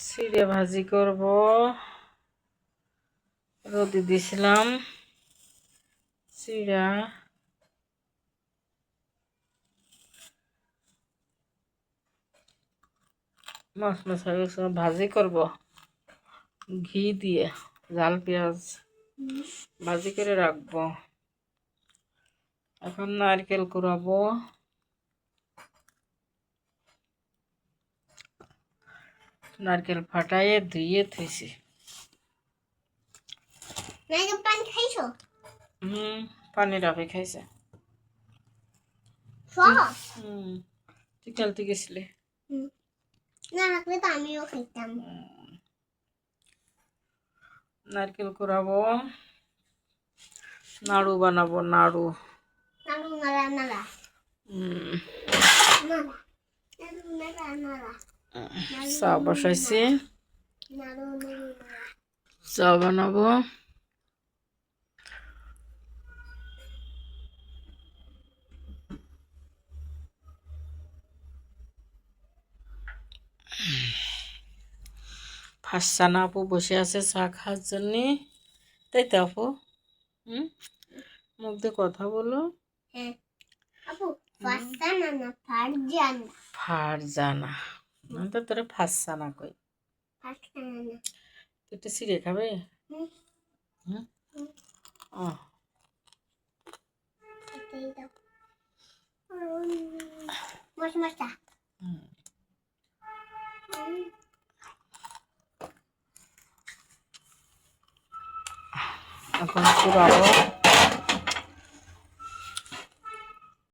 চিড়ে ভাজি করব। রোদে দিছিলাম চিড়া। মাছ মাছ হয়ে গেছে, ভাজি করব ঘি দিয়ে, জাল পেঁয়াজ ভাজি করে রাখবো। এখন নারকেল কুড়াবো। নারকেল ফাটাইয়ে ধুইয়ে থুইছি। পানি খাইছো? পানি রাখে খাইছে। তুই খেলতে গেছিলি? না রাখলে তো আমিও খাইতাম। নারকেল কুড়াবো, নাড়ু বানাবো। নাড়ু নাড়ু নাড়া নাড়া নাড়া নাড়ু নাড়া নাড়া চা বসাইছি, নাড়ু নাড়ু নাড়া চা বানাবো। ফাঁসানা আপু বসে আছে চা খাওয়ার জন্যে, তাই তো আপু? মুখ দিয়ে কথা বলো। হ্যাঁ আপু, ফারজানা না ফারজানা? ফারজানা। আমি তো তোরা ফাঁসানা কই। ফারজানা না। তুই একটু চিড়ে খাবে? ও এটাই দাও। মশা মশা। এখন কুড়াবো।